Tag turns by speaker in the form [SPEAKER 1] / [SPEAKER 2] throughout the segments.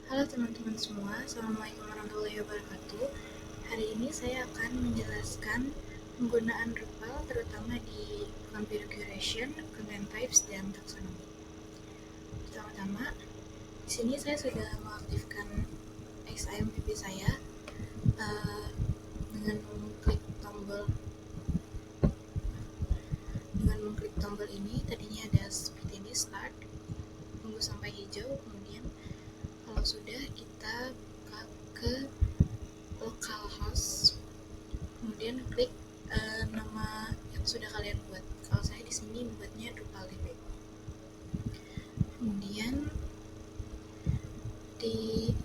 [SPEAKER 1] Halo teman-teman semua, Assalamualaikum warahmatullahi wabarakatuh. Hari ini saya akan menjelaskan penggunaan Drupal terutama di configuration, content types, dan taxonomy. Pertama-tama, di sini saya sudah mengaktifkan XAMPP saya dengan mengklik tombol ini. Tadinya ada seperti ini, start, tunggu sampai hijau, kemudian kalau sudah kita buka ke localhost, kemudian klik nama yang sudah kalian buat. Kalau saya di sini buatnya DrupalDB. Kemudian di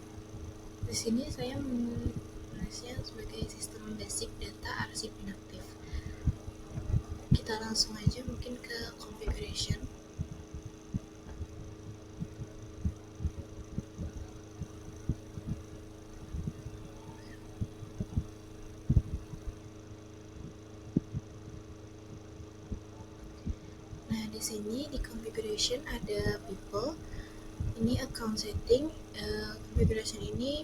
[SPEAKER 1] sini saya menulisnya sebagai sistem basic data arsip inaktif. Kita langsung aja mungkin ke configuration. Nah, di sini di configuration ada people. Ini account setting. Configuration ini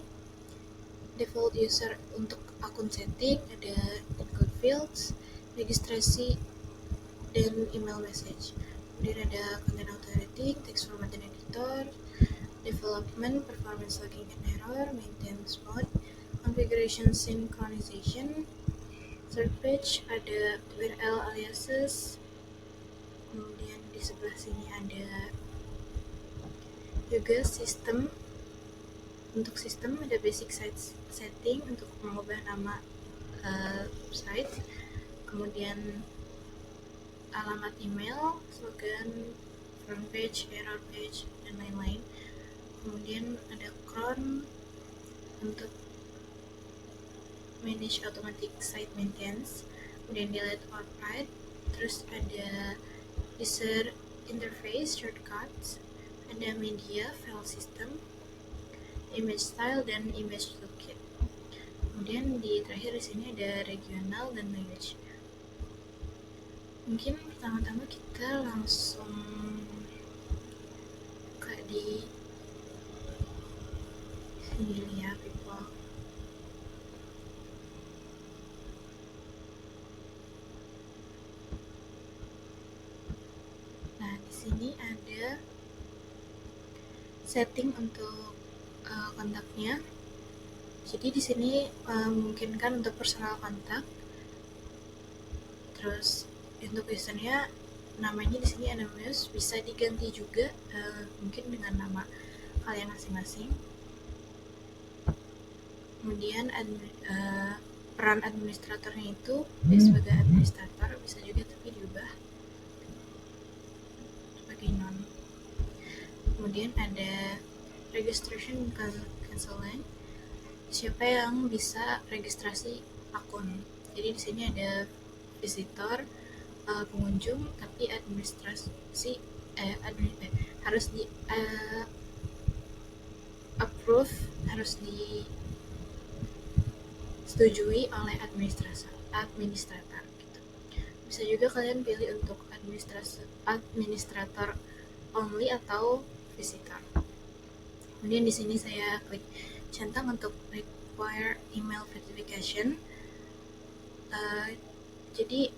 [SPEAKER 1] default user untuk akun setting, ada include fields, registrasi, dan email message. Kemudian ada content authority, text format dan editor, development, performance logging and error, maintenance mode, configuration synchronization, third page, ada URL aliases, kemudian di sebelah sini ada juga sistem. Untuk sistem ada basic site setting untuk mengubah nama site, kemudian alamat email, slogan, front page, error page, dan lain-lain. Kemudian ada cron untuk manage automatic site maintenance, kemudian delete or write, terus ada user interface shortcuts, ada media file system, image style, dan image toolkit. Kemudian di terakhir di sini ada regional dan language. Mungkin pertama-tama kita langsung buka di sini ya, people. Nah, di sini ada setting untuk kontaknya. Jadi di sini memungkinkan untuk personal kontak. Terus untuk usernya, namanya di sini anonymous, bisa diganti juga mungkin dengan nama kalian masing-masing. Kemudian peran administratornya itu sebagai administrator, bisa juga tapi diubah sebagai non. Kemudian ada registration canceling, siapa yang bisa registrasi akun. Jadi di sini ada visitor, pengunjung, tapi administrasi harus di approve, harus disetujui oleh administrator gitu. Bisa juga kalian pilih untuk administrator only atau visitor. Kemudian di sini saya klik centang untuk require email verification. Jadi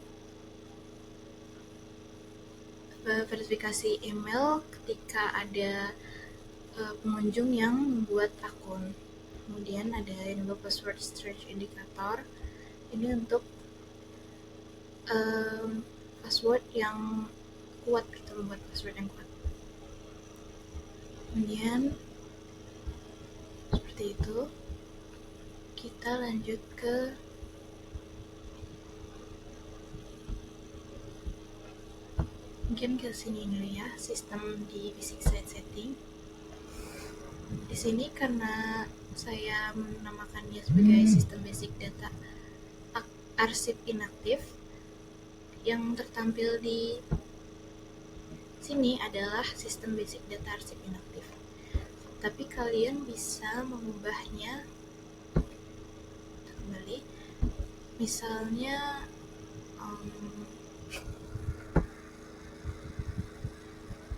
[SPEAKER 1] verifikasi email ketika ada pengunjung yang membuat akun. Kemudian ada enable password stretch indicator. Ini untuk password yang kuat, kita membuat password yang kuat. Kemudian seperti itu. Kita lanjut ke mungkin ke sini dulu ya, sistem di basic site setting. Di sini karena saya menamakannya sebagai sistem basic data arsip inaktif, yang tertampil di sini adalah sistem basic data arsip inaktif. Tapi kalian bisa mengubahnya kembali, misalnya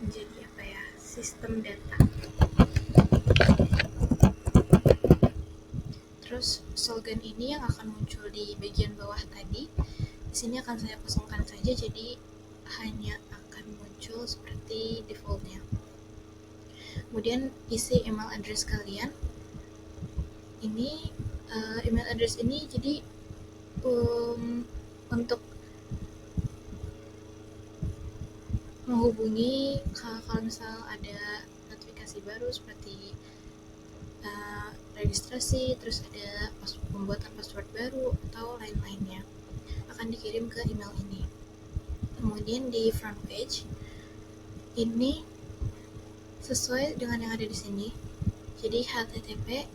[SPEAKER 1] menjadi apa ya, sistem data. slogan ini yang akan muncul di bagian bawah tadi. Di sini akan saya kosongkan saja, jadi hanya akan muncul seperti defaultnya. Kemudian isi email address kalian. Ini email address ini jadi untuk menghubungi kalau misal ada notifikasi baru seperti registrasi, terus ada pembuatan password baru atau lain-lainnya, akan dikirim ke email ini. Kemudian di front page ini sesuai dengan yang ada di sini. Jadi HTTP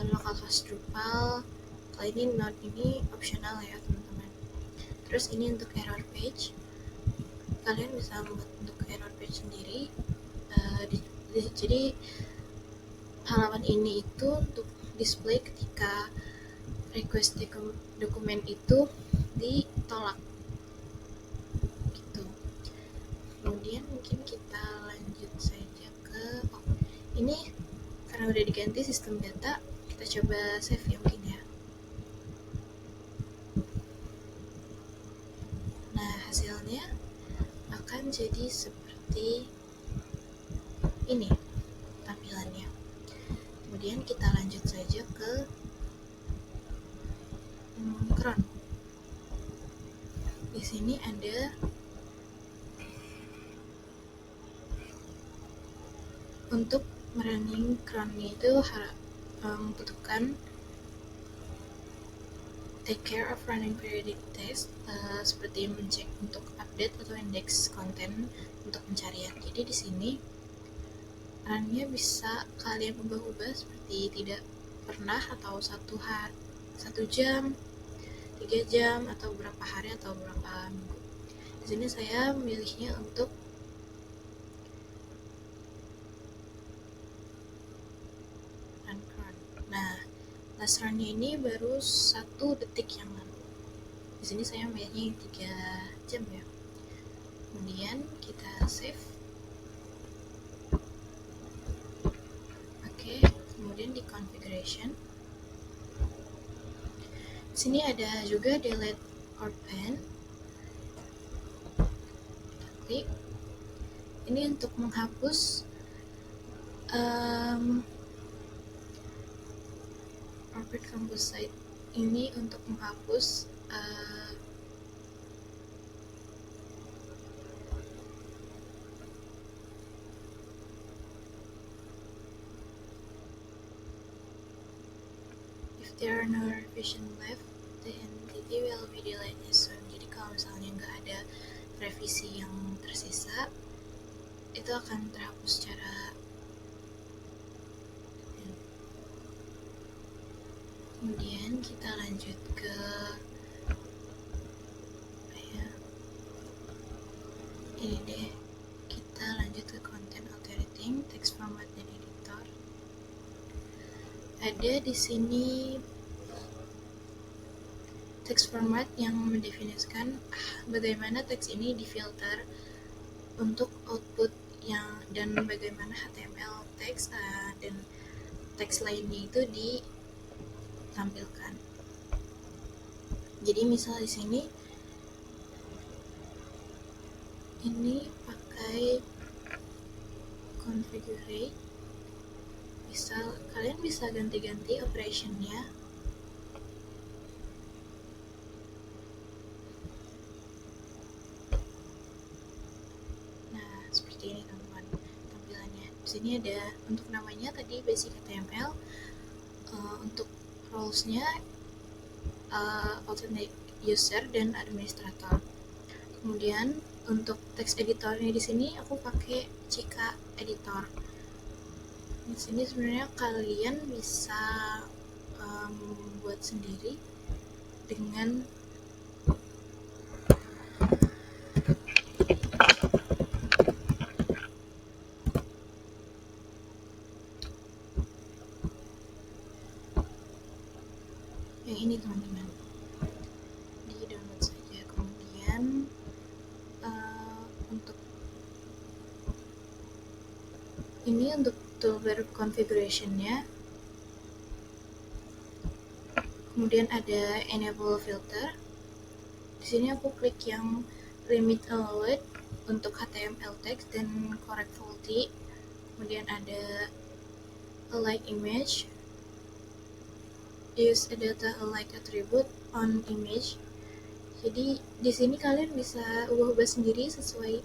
[SPEAKER 1] localhost Drupal. Kali ini node ini opsional ya teman-teman. Terus ini untuk error page, kalian bisa membuat untuk error page sendiri. Jadi halaman ini itu untuk display ketika request dokumen itu ditolak gitu. Kemudian mungkin kita lanjut saja ke ini karena udah diganti sistem data, kita coba save ya mungkin ya. Nah, hasilnya akan jadi seperti ini tampilannya. Kemudian kita lanjut saja ke cron. Di sini ada untuk running cron-nya itu membutuhkan take care of running periodic test, seperti mencek untuk update atau indeks konten untuk pencarian. Jadi di sini run-nya bisa kalian ubah-ubah seperti tidak pernah atau 1 jam, 3 jam, atau berapa hari atau berapa minggu. Di sini saya memilihnya untuk run cron. Nah, last run-nya ini baru 1 detik yang lalu. Di sini saya memilihnya 3 jam ya. Kemudian kita save. Oke, kemudian di configuration. Di sini ada juga delete or ban. Kita klik. Ini untuk menghapus Orbit Campus Site ini untuk menghapus if there are no revision left, the entity will be deleted soon. Jadi kalau misalnya nggak ada revisi yang tersisa, itu akan terhapus secara. Kemudian kita lanjut ke ini deh, kita lanjut ke content authoring, text format dan editor. Ada di sini text format yang mendefinisikan bagaimana teks ini difilter untuk output yang dan bagaimana HTML teks dan teks lainnya itu ditampilkan. Jadi misal di sini ini pakai configure, kalian bisa ganti-ganti operationnya. Nah, seperti ini teman-teman tampilannya. Di sini ada untuk namanya tadi basic HTML, untuk roles-nya alternate user dan administrator. Kemudian untuk text editornya di sini aku pakai Cika editor. Di sini sebenarnya kalian bisa buat sendiri dengan yang ini teman-teman. Di download saja. Kemudian untuk ini untuk toolbar configuration-nya. Kemudian ada enable filter. Di sini aku klik yang limit allowed untuk HTML text dan correct faulty. Kemudian ada alike image, use a data alike attribute on image. Jadi di sini kalian bisa ubah-ubah sendiri sesuai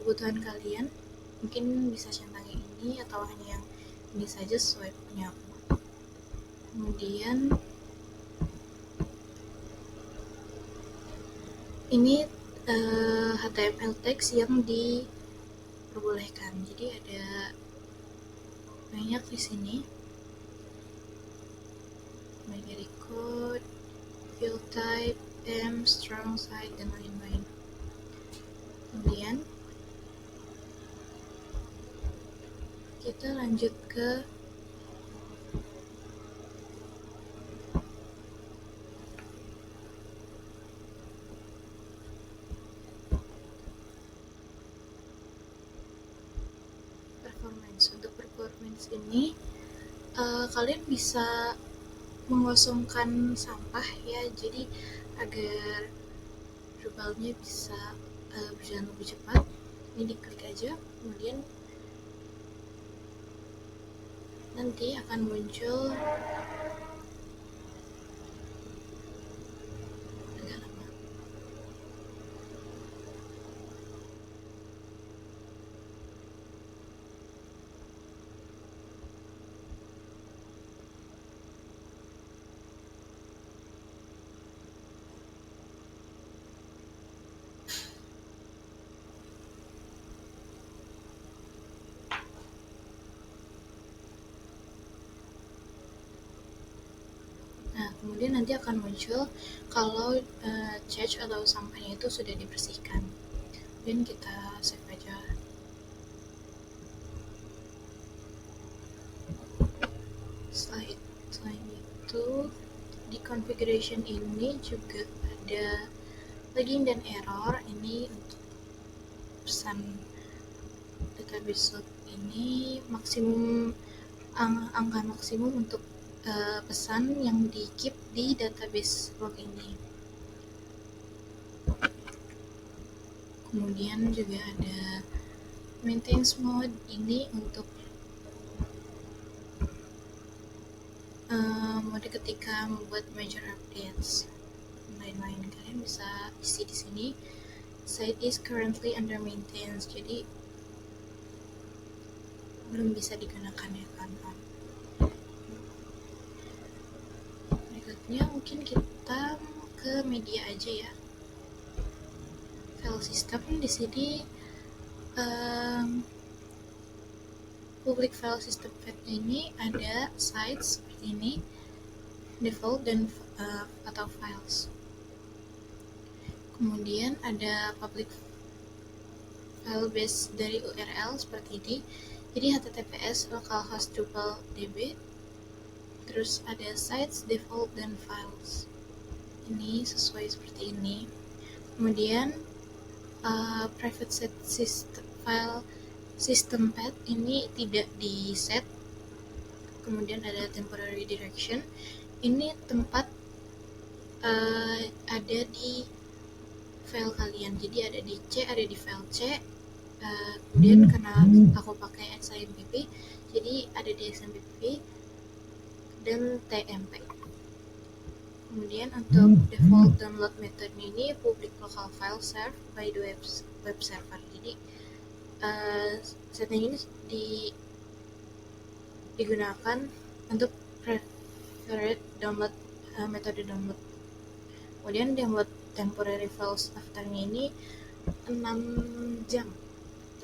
[SPEAKER 1] kebutuhan kalian. Mungkin bisa centang yang ini atau hanya yang ini saja sesuai punya aku. Kemudian ini HTML text yang diperbolehkan. Jadi ada banyak di sini, mulai dari code, field type, strong side, dan lain-lain. Kemudian kita lanjut ke performance. Untuk performance ini kalian bisa mengosongkan sampah ya, jadi agar Drupalnya bisa berjalan lebih cepat. Ini diklik aja, kemudian nanti akan muncul agak lama. Nah, kemudian nanti akan muncul kalau cache atau sampahnya itu sudah dibersihkan. Dan kita save aja. Selain itu, di configuration ini juga ada login dan error. Ini untuk pesan database load ini maksimum angka maksimum untuk pesan yang di keep di database log ini. Kemudian juga ada maintenance mode, ini untuk mode ketika membuat major updates lain-lain. Kalian bisa isi di sini. Site is currently under maintenance, jadi belum bisa digunakan ya kawan-kawan. Berikutnya mungkin kita ke media aja ya. File system di sini public file system path ini ada sites seperti ini, default dan atau files. Kemudian ada public file base dari URL seperti ini. Jadi https localhost Drupal db. Terus ada sites, default, dan files. Ini sesuai seperti ini. Kemudian private set file system path ini tidak di set. Kemudian ada temporary direction. Ini tempat ada di file kalian. Jadi ada di C, ada di file C. Kemudian karena aku pakai XAMPP, jadi ada di XAMPP dan TMP. Kemudian untuk default download method ini public local file served by the web server. Jadi setting ini digunakan untuk preferred download metode download. Kemudian download temporary files afternya ini 6 jam.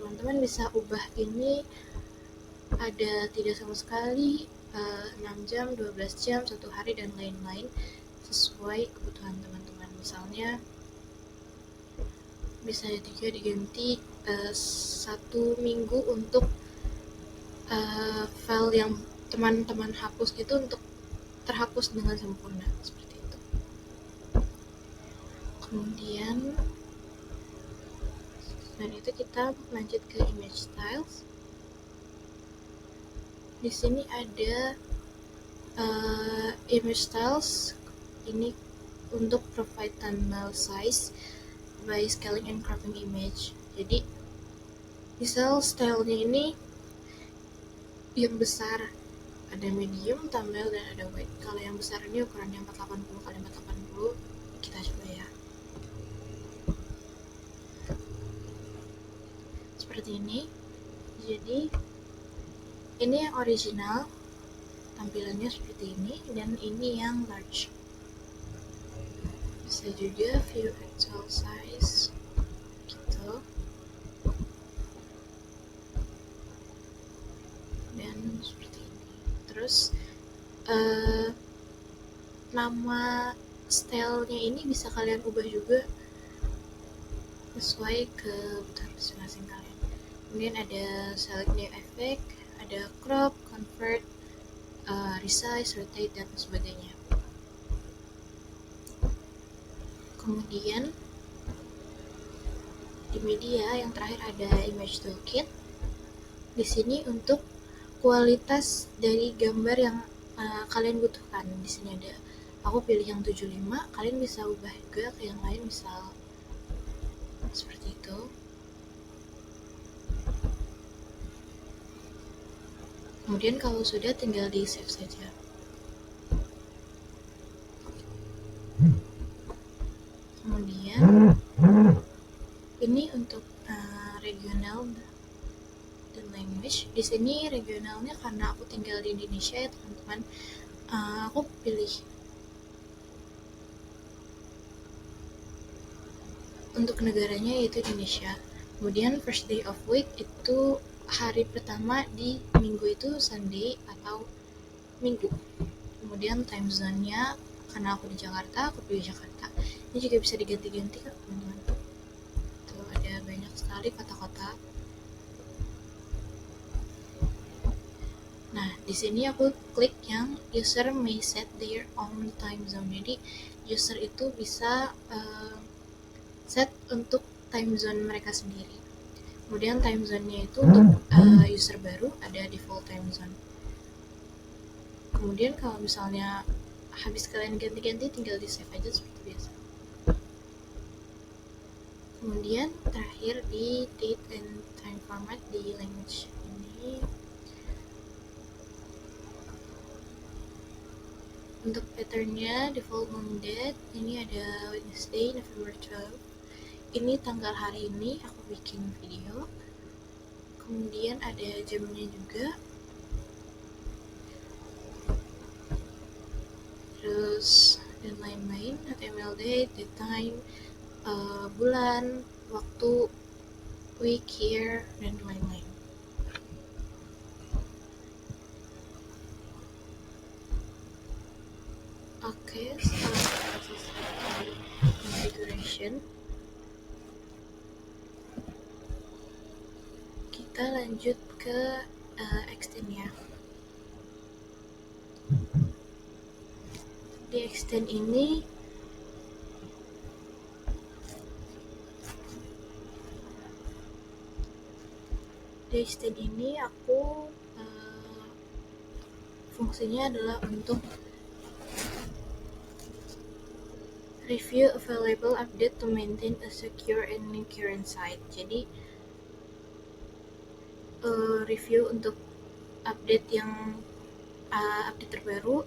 [SPEAKER 1] Teman-teman bisa ubah ini ada tidak sama sekali, 6 jam, 12 jam, 1 hari, dan lain-lain sesuai kebutuhan teman-teman. Misalnya bisa juga diganti 1 minggu untuk file yang teman-teman hapus itu untuk terhapus dengan sempurna, seperti itu. Kemudian selain itu kita lanjut ke image styles. Di sini ada Image styles ini untuk provide thumbnail size by scaling and cropping image. Jadi misal stylenya ini yang besar, ada medium, thumbnail, dan ada wide. Kalau yang besar ini ukurannya 480 x 480, kita coba ya. Seperti ini. Jadi ini yang original, tampilannya seperti ini, dan ini yang large. Bisa juga view actual size gitu, dan seperti ini. Terus nama stylenya ini bisa kalian ubah juga sesuai kebutuhan masing-masing kalian. Kemudian ada select new effect, ada crop, convert, resize, rotate, dan sebagainya. Kemudian di media yang terakhir ada image toolkit. Di sini untuk kualitas dari gambar yang kalian butuhkan. Di sini ada, aku pilih yang 75, kalian bisa ubah juga ke yang lain, misal seperti itu. Kemudian kalau sudah, tinggal di save saja. Kemudian ini untuk regional dan language. Di sini regionalnya karena aku tinggal di Indonesia ya teman-teman, aku pilih untuk negaranya yaitu Indonesia. Kemudian first day of week itu hari pertama di minggu itu Sunday atau Minggu. Kemudian time zone-nya, karena aku di Jakarta, aku pilih Jakarta. Ini juga bisa diganti-ganti kan teman-teman. Tuh ada banyak sekali kota-kota. Nah, di sini aku klik yang user may set their own time zone. Jadi user itu bisa set untuk time zone mereka sendiri. Kemudian time zone-nya itu untuk user baru ada default time zone. Kemudian kalau misalnya habis kalian ganti-ganti, tinggal di save aja seperti biasa. Kemudian terakhir di date and time format di language ini, untuk patternnya default month date, ini ada Wednesday November 12. Ini tanggal hari ini aku bikin video. Kemudian ada jamnya juga. Terus dan lain-lain, HTML date, date time, bulan, waktu, week, year, dan lain-lain. Oke, setelah kita selesai configuration, kita lanjut ke extend ya. Di extend ini aku fungsinya adalah untuk review available update to maintain a secure and current site. Jadi review untuk update yang update terbaru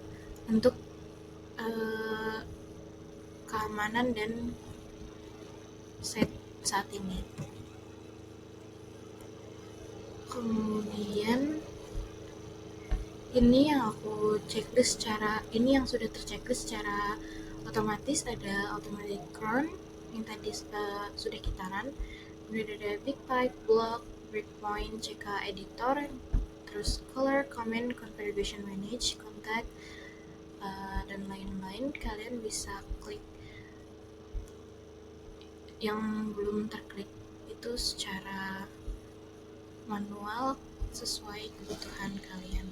[SPEAKER 1] untuk keamanan dan site saat ini. Kemudian ini yang aku checklist ini yang sudah terchecklist secara otomatis. Ada automatic cron yang tadi sudah kita run. Kemudian ada big pipe, block, breakpoint, CK editor, terus color, comment, configuration manage, contact, dan lain-lain. Kalian bisa klik yang belum terklik itu secara manual sesuai kebutuhan kalian.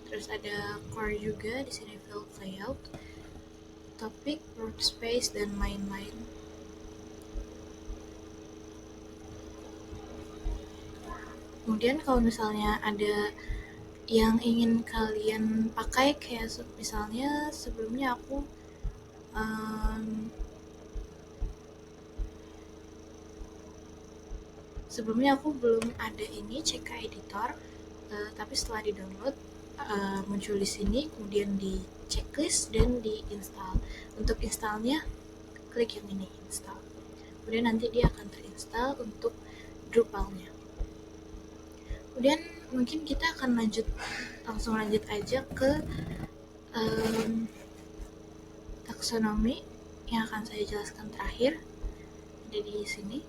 [SPEAKER 1] Terus ada core juga di sini, field layout, topik, workspace, dan lain-lain. Kemudian kalau misalnya ada yang ingin kalian pakai, kayak misalnya sebelumnya aku belum ada ini CK editor, tapi setelah di download muncul di sini, kemudian di checklist dan di install. Untuk installnya klik yang ini, install, kemudian nanti dia akan terinstall untuk Drupalnya. Kemudian mungkin kita akan langsung lanjut aja ke taksonomi yang akan saya jelaskan terakhir, ada di sini.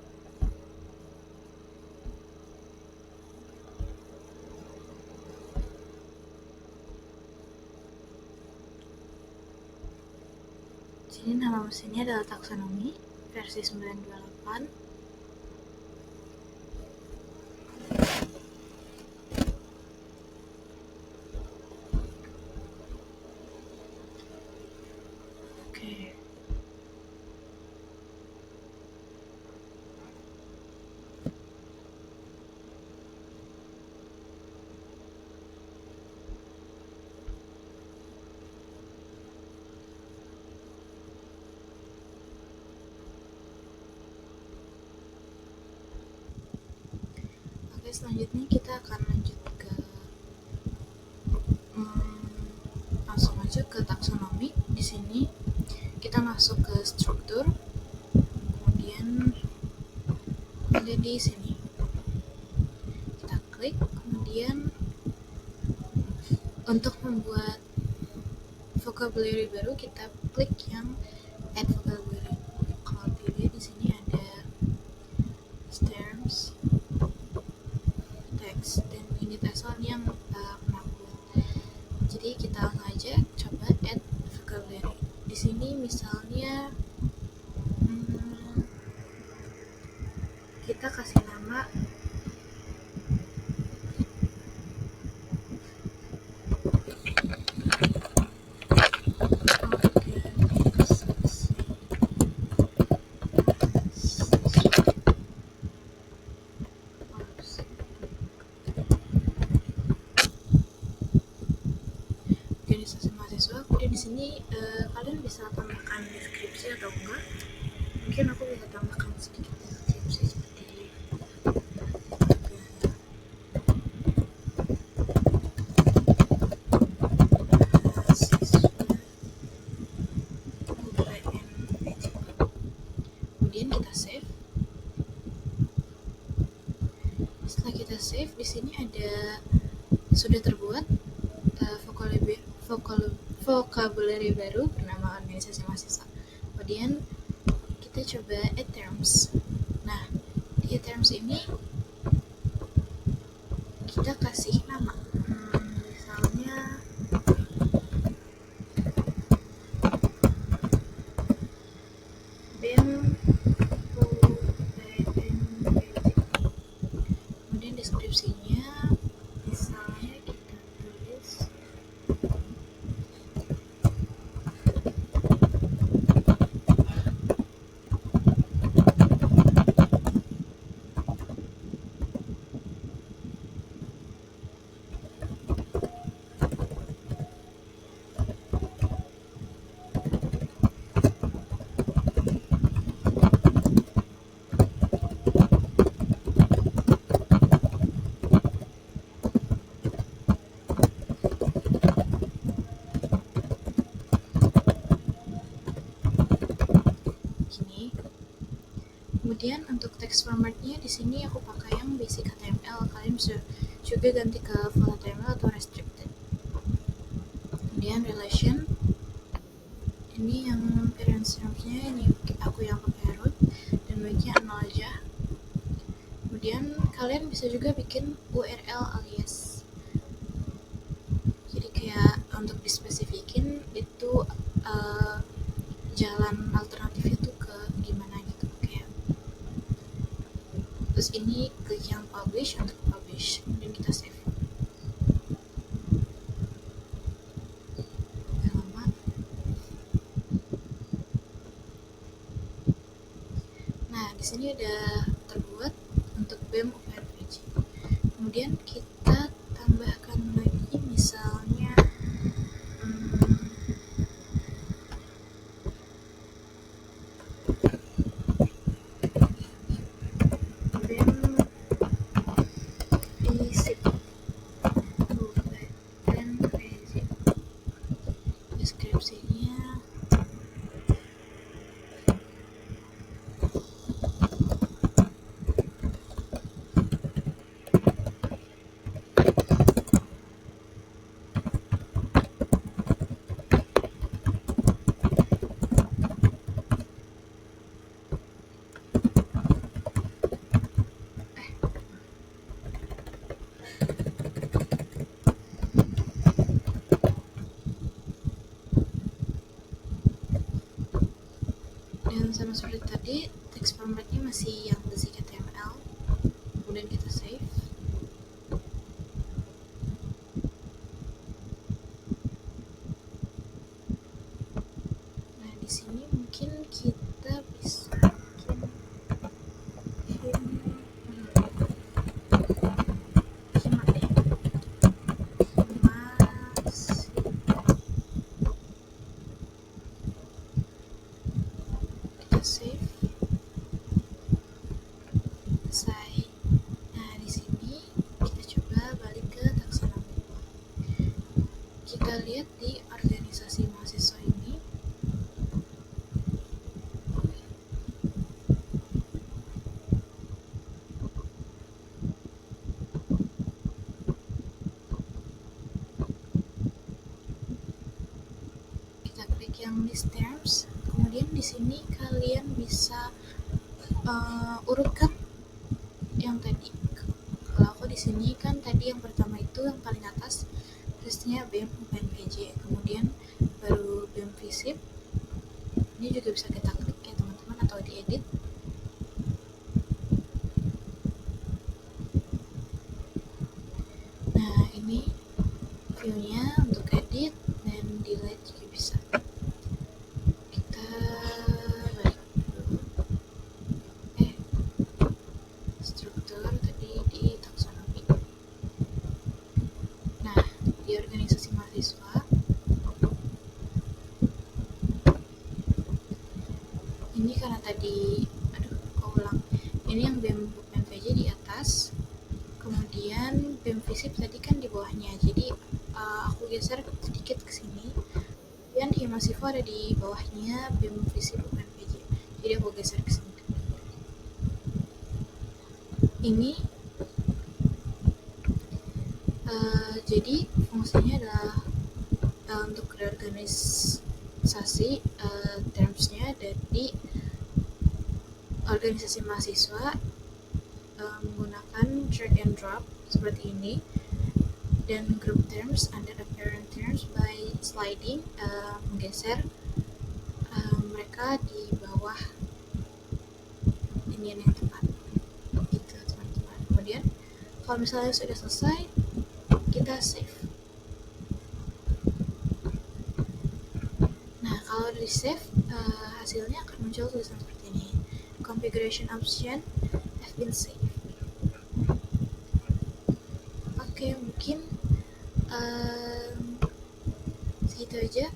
[SPEAKER 1] Sini nama mesinnya adalah taksonomi versi 928. Oke. Oke, selanjutnya kita akan lanjut ke langsung aja ke taksonomi. Di sini kita masuk ke struktur, kemudian ada di sini kita klik, kemudian untuk membuat vocabulary baru kita klik yang add vocabulary. Kalau dilihat di sini ada terms, text, dan unit asal yang penakut. Jadi kita langsung aja coba add vocabulary. Di sini misalnya kita kasih nama organisasi mahasiswa. Kemudian di sini kalian bisa tambahkan deskripsi atau enggak. Mungkin aku bisa tambahkan sedikit deskripsi seperti kemudian kita save. Setelah kita save, di sini ada sudah terbuat vocabulary baru bernama organisasi mahasiswa. Kemudian kita coba add terms. Nah, di add terms ini kita kasih nama, misalnya BEM. Kemudian deskripsinya misalnya kita tulis Kemudian untuk text formatnya di sini aku pakai yang basic HTML. Kalian bisa juga ganti ke full HTML atau restricted. Kemudian relation, ini yang parent terms-nya ini aku yang pakai root dan baiknya 0 aja. Kemudian kalian bisa juga bikin URL alias. Jadi kayak untuk dispesifikin itu jalan alternatifnya tuh ke gimana gitu, kayak terus ini klik yang publish untuk publish, kemudian kita save. Lama. Nah, di sini udah terbuat untuk BEM OpenVG. Kemudian kita tambahkan lagi sama seperti tadi, teks formatnya masih yang basic HTML. Kemudian kita save. Nah, di sini mungkin kita bisa save, selesai. Nah, di sini kita coba balik ke taksonomi. Kita lihat di organisasi mahasiswa ini, kita klik yang list terms. Kemudian di sini kalian bisa urutkan yang tadi. Kalau aku di sini kan tadi yang pertama itu yang paling atas listnya BEM UPNPJ, kemudian baru BEM FISIP. Ini juga bisa kita klik ya teman-teman, atau diedit. Nah, ini view-nya untuk edit dan delete juga bisa. Kita balik dulu. Struktur tadi di taksonomi. Nah, di organisasi mahasiswa ini karena tadi ini yang BEM UPNPJ di atas, kemudian BEM FISIP tadi kan di bawahnya, jadi aku geser sedikit ke sini, dan Himasivo ada di bawahnya BEM FISIP UPNPJ, jadi aku geser ke sini. Ini jadi fungsinya adalah untuk reorganisasi termsnya dari organisasi mahasiswa menggunakan drag and drop seperti ini, dan group terms under apparent terms by sliding, menggeser mereka di bawah ini yang tepat gitu teman-teman. Kemudian kalau misalnya sudah selesai, kita save. Nah, kalau di save, hasilnya akan muncul tulisan seperti ini, configuration option have been saved. Oke, mungkin segitu aja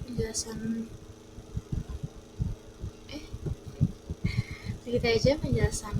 [SPEAKER 1] penjelasan